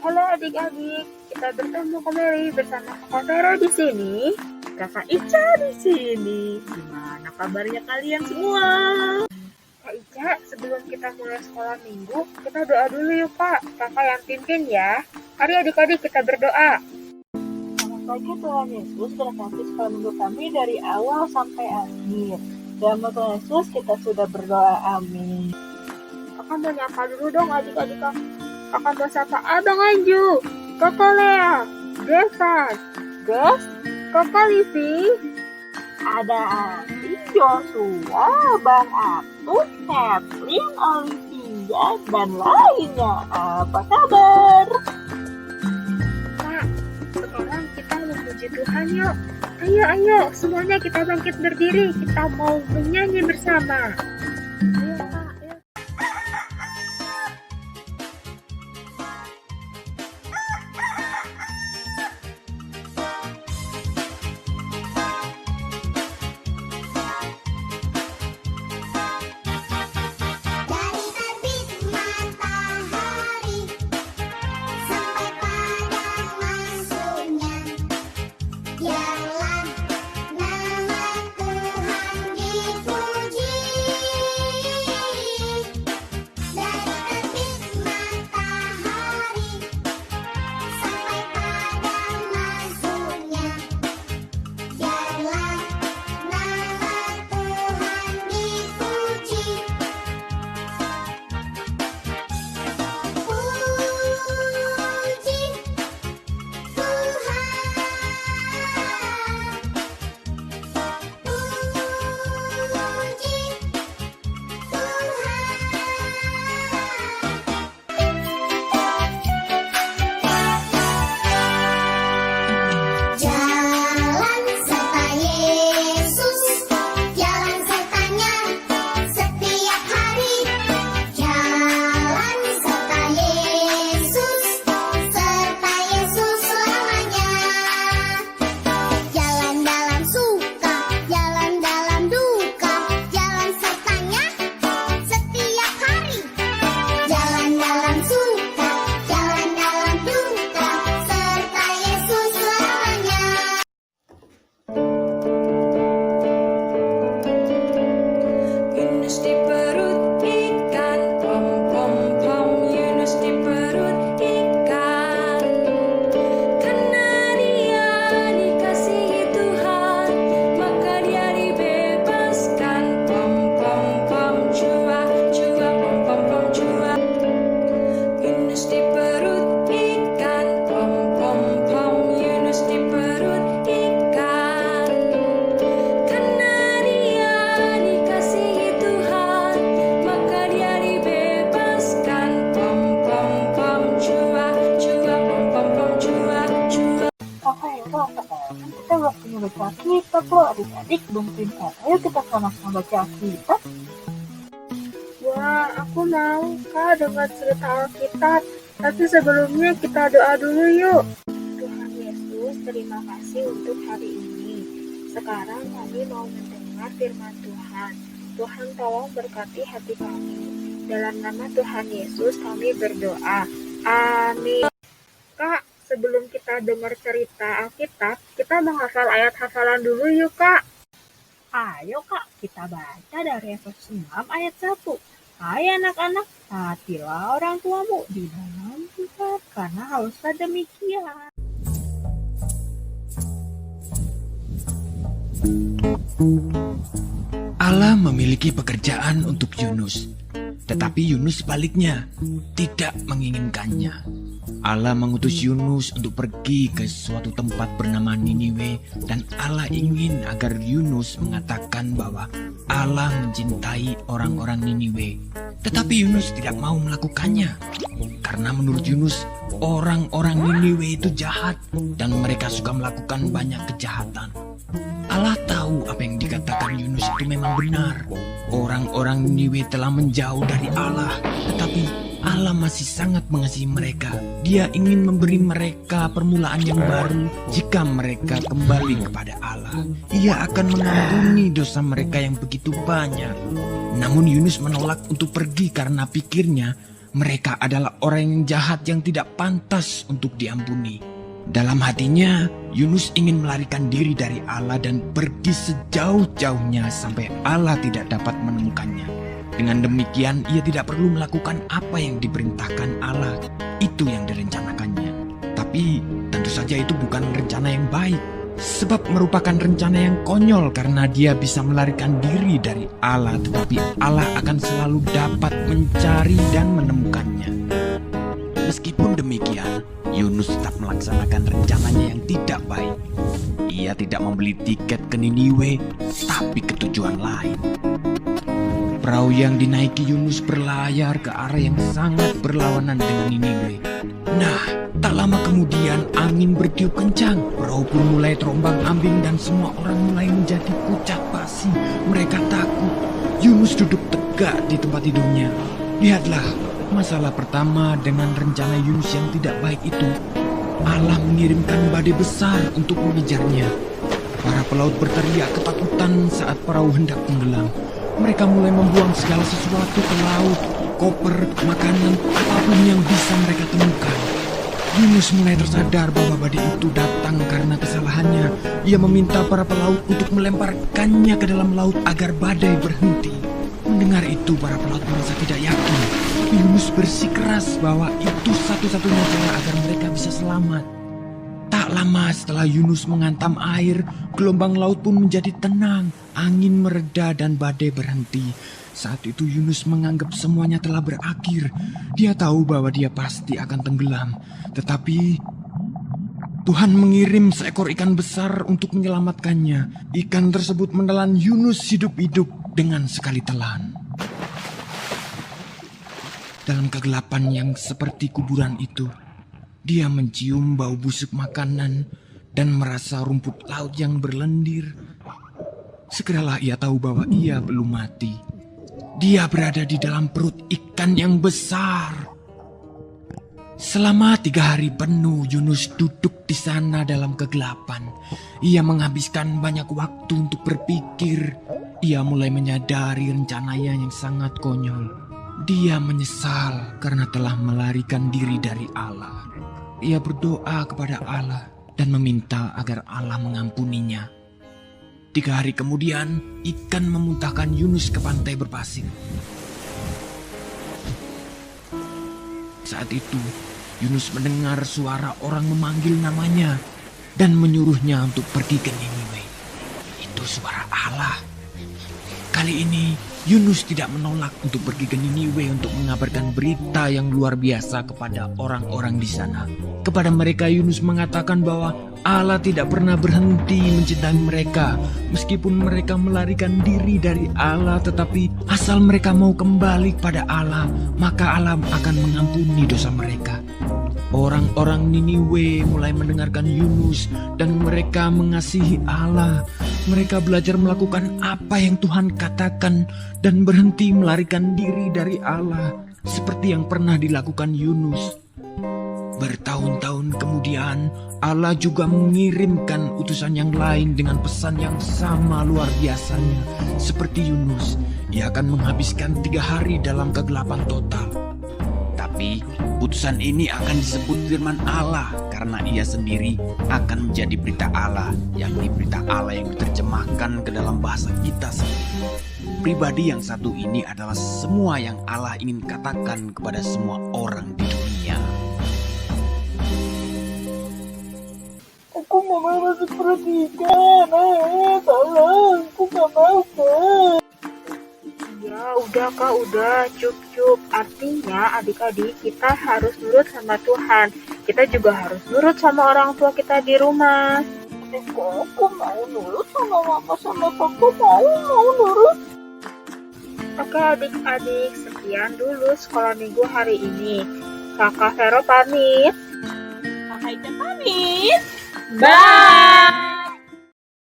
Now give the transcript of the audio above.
Halo adik-adik, kita bertemu kembali bersama Kakak Vero di sini, Kakak Ica di sini. Gimana kabarnya kalian semua? Kak Ica, sebelum kita mulai sekolah minggu, kita doa dulu yuk Kak. Kakak yang pimpin ya. Mari adik-adik kita berdoa. Selamat pagi Tuhan Yesus, berkati sekolah minggu kami dari awal sampai akhir. Dalam nama Tuhan Yesus kita sudah berdoa, amin. Kakak mau nyapa dulu dong adik-adik Kak. Kakak mau sapa Abang Anju, Kakak Lea, Devan, Gus, Kakak Livi, Ada Andi, Joshua, Bang Atun, Kathleen, Olivia, dan lainnya. Apa kabar? Kak, sekarang kita memuji Tuhan yuk. Ayo, semuanya kita bangkit berdiri. Kita mau menyanyi bersama. Ayo Kak, ayo. Dari terbit matahari sampai padang masuknya, biarlah nama Tuhan dipuji. Dari terbit matahari sampai padang masuknya, biarlah nama Tuhan dipuji. Puji Jalan serta Yesus, jalan sertanya setiap hari. Jalan serta Yesus selamanya. Jalan dalam suka, jalan dalam duka, jalan sertanya setiap hari. Jalan dalam suka, jalan dalam duka, serta Yesus selamanya. Yunus di perut ikan, pom pom pom. Yunus di perut ikan, karena dia dikasihi Tuhan, maka dia dibebaskan. Pom pom pom, cua cua, pom pom pom cua. Yunus di perut ikan, pom pom pom. Yunus di perut ikan, karena dia dikasihi Tuhan, maka dia dibebaskan. Pom pom pom cua cua, pom pom pom cua cua. Kakak Vero, sekarang kita waktunya baca Alkitab loh adik-adik, bantuin Kak. Ayo kita sama-sama baca Alkitab. Wah, aku mau Kak dengar cerita Alkitab. Tapi sebelumnya kita doa dulu yuk. Tuhan Yesus, terima kasih untuk hari ini. Sekarang kami mau mendengar firman Tuhan. Tuhan tolong berkati hati kami. Dalam nama Tuhan Yesus kami berdoa. Amin. Kak, sebelum kita dengar cerita Alkitab, kita menghafal ayat hafalan dulu yuk Kak. Ayo Kak, kita baca dari Efesus 6 ayat 1. Hai anak-anak, taatilah orang tuamu di dalam Tuhan, karena haruslah demikian. Allah memiliki pekerjaan untuk Yunus, tetapi Yunus sebaliknya tidak menginginkannya. Allah mengutus Yunus untuk pergi ke suatu tempat bernama Niniwe, dan Allah ingin agar Yunus mengatakan bahwa Allah mencintai orang-orang Niniwe. Tetapi Yunus tidak mau melakukannya, karena menurut Yunus orang-orang Niniwe itu jahat dan mereka suka melakukan banyak kejahatan. Allah tahu apa yang dikatakan Yunus itu memang benar. Orang-orang Niniwe telah menjauh dari Allah, tetapi Allah masih sangat mengasihi mereka. Dia ingin memberi mereka permulaan yang baru jika mereka kembali kepada Allah. Ia akan mengampuni dosa mereka yang begitu banyak. Namun Yunus menolak untuk pergi karena pikirnya Mereka adalah orang yang jahat yang tidak pantas untuk diampuni. Dalam hatinya, Yunus ingin melarikan diri dari Allah dan pergi sejauh-jauhnya sampai Allah tidak dapat menemukannya. Dengan demikian, ia tidak perlu melakukan apa yang diperintahkan Allah. Itu yang direncanakannya. Tapi tentu saja itu bukan rencana yang baik. Sebab merupakan rencana yang konyol karena dia bisa melarikan diri dari Allah, tetapi Allah akan selalu dapat mencari dan menemukannya. Meskipun demikian, Yunus tetap melaksanakan rencananya yang tidak baik. Ia tidak membeli tiket ke Niniwe, tapi ke tujuan lain. Perahu yang dinaiki Yunus berlayar ke arah yang sangat berlawanan dengan Niniwe. Nah, tak lama kemudian angin bertiup kencang. Perahu pun mulai terombang-ambing dan semua orang mulai menjadi pucat pasi. Mereka takut. Yunus duduk tegak di tempat tidurnya. Lihatlah, masalah pertama dengan rencana Yunus yang tidak baik itu. Allah mengirimkan badai besar untuk mengejarnya. Para pelaut berteriak ketakutan saat perahu hendak tenggelam. Mereka mulai membuang segala sesuatu ke laut, koper, makanan, apapun yang bisa mereka temukan. Yunus mulai tersadar bahwa badai itu datang karena kesalahannya. Ia meminta para pelaut untuk melemparkannya ke dalam laut agar badai berhenti. Mendengar itu, para pelaut merasa tidak yakin. Yunus bersikeras bahwa itu satu-satunya cara agar mereka bisa selamat. Tak lama setelah Yunus menghantam air, gelombang laut pun menjadi tenang. Angin mereda dan badai berhenti. Saat itu Yunus menganggap semuanya telah berakhir. Dia tahu bahwa dia pasti akan tenggelam. Tetapi Tuhan mengirim seekor ikan besar untuk menyelamatkannya. Ikan tersebut menelan Yunus hidup-hidup dengan sekali telan. Dalam kegelapan yang seperti kuburan itu, dia mencium bau busuk makanan dan merasa rumput laut yang berlendir. Segeralah ia tahu bahwa ia belum mati. Dia berada di dalam perut ikan yang besar. Selama 3 hari penuh Yunus duduk di sana dalam kegelapan. Ia menghabiskan banyak waktu untuk berpikir. Ia mulai menyadari rencananya yang sangat konyol. Dia menyesal karena telah melarikan diri dari Allah. Ia berdoa kepada Allah dan meminta agar Allah mengampuninya. 3 hari kemudian, ikan memuntahkan Yunus ke pantai berpasir. Saat itu, Yunus mendengar suara orang memanggil namanya dan menyuruhnya untuk pergi ke Niniwe. Itu suara Allah. Kali ini, Yunus tidak menolak untuk pergi ke Niniwe untuk mengabarkan berita yang luar biasa kepada orang-orang di sana. Kepada mereka, Yunus mengatakan bahwa Allah tidak pernah berhenti mencintai mereka. Meskipun mereka melarikan diri dari Allah, tetapi asal mereka mau kembali kepada Allah, maka Allah akan mengampuni dosa mereka. Orang-orang Niniwe mulai mendengarkan Yunus dan mereka mengasihi Allah. Mereka belajar melakukan apa yang Tuhan katakan dan berhenti melarikan diri dari Allah seperti yang pernah dilakukan Yunus. Bertahun-tahun kemudian, Allah juga mengirimkan utusan yang lain dengan pesan yang sama luar biasanya. Seperti Yunus, ia akan menghabiskan 3 hari dalam kegelapan total. Tapi utusan ini akan disebut firman Allah karena ia sendiri akan menjadi berita Allah, yakni berita Allah yang diterjemahkan ke dalam bahasa kita sendiri. Pribadi yang satu ini adalah semua yang Allah ingin katakan kepada semua orang di dunia. Aku gak mau masuk perut ikan. Tolong, aku gak mau, Kak. Ya udah Kak, udah cukup. Artinya adik-adik kita harus nurut sama Tuhan. Kita juga harus nurut sama orang tua kita di rumah. Aku mau nurut sama mama sama papa, mau nurut. Oke adik-adik, sekian dulu sekolah minggu hari ini. Kakak Vero pamit. Kakak Ica pamit. Bye.